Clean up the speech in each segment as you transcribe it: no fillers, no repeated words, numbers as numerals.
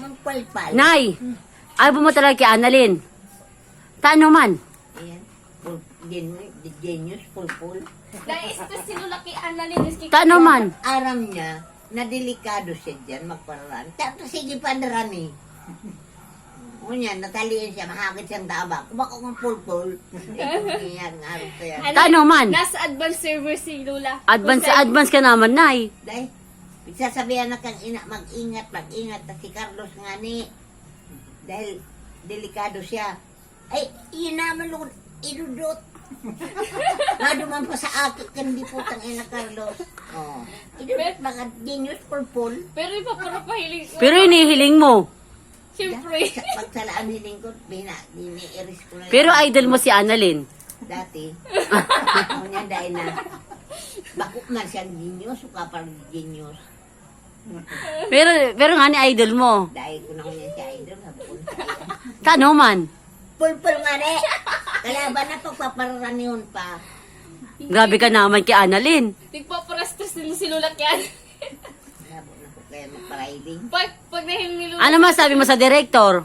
Magpalpal. Nay, ayaw mo talaga kay Annalyn. Tano man? Ayan. Genius, pulpul. Dahil ito sinulaki Annalyn. Tano man? Aram niya, na delikado siya dyan, magparaan. Tapos sige pandarani. Ngunyan, nataliin siya, mahagit siyang daba. Kumako kong pulpul. Yan, araw ko yan. Tano man? Nasa advanced server si Lola. Advance ka naman, Nay. Dahil, sasabihan na kang ina, mag-ingat. At si Carlos nga ni, dahil delikado siya. Ay, yun naman lukod, idudot. Naduman pa sa akin, kandi putang ina Carlos. Oh. Idudot mga genius pulpul. Pero iba para pahiling ko. Pero inihiling mo. Siyempre. Pagsalaan hiling ko, dini-iris ko na. Pero idol mo si Annalyn. Dati. Ngunyan dahil na, bakit man siyang genius, o kapal genius. Pero nga ni idol mo. Dahil ko na ngunyan si idol, hapon. Tano man? Pulpul nga rin. Kalaban na pagpaparaniyon pa. Grabe ka naman kay Annalyn. Nagpaparastos din si Lola kyan. Labo na ko kaya magpa-riding. Pag nahiling ni Lola. Ano masabi mo sa director?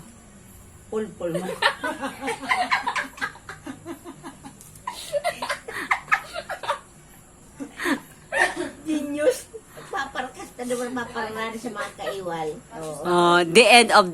Pulpul mo. Genius. Paparkas na naman maparani sa mga kaiwal. Oo. The end of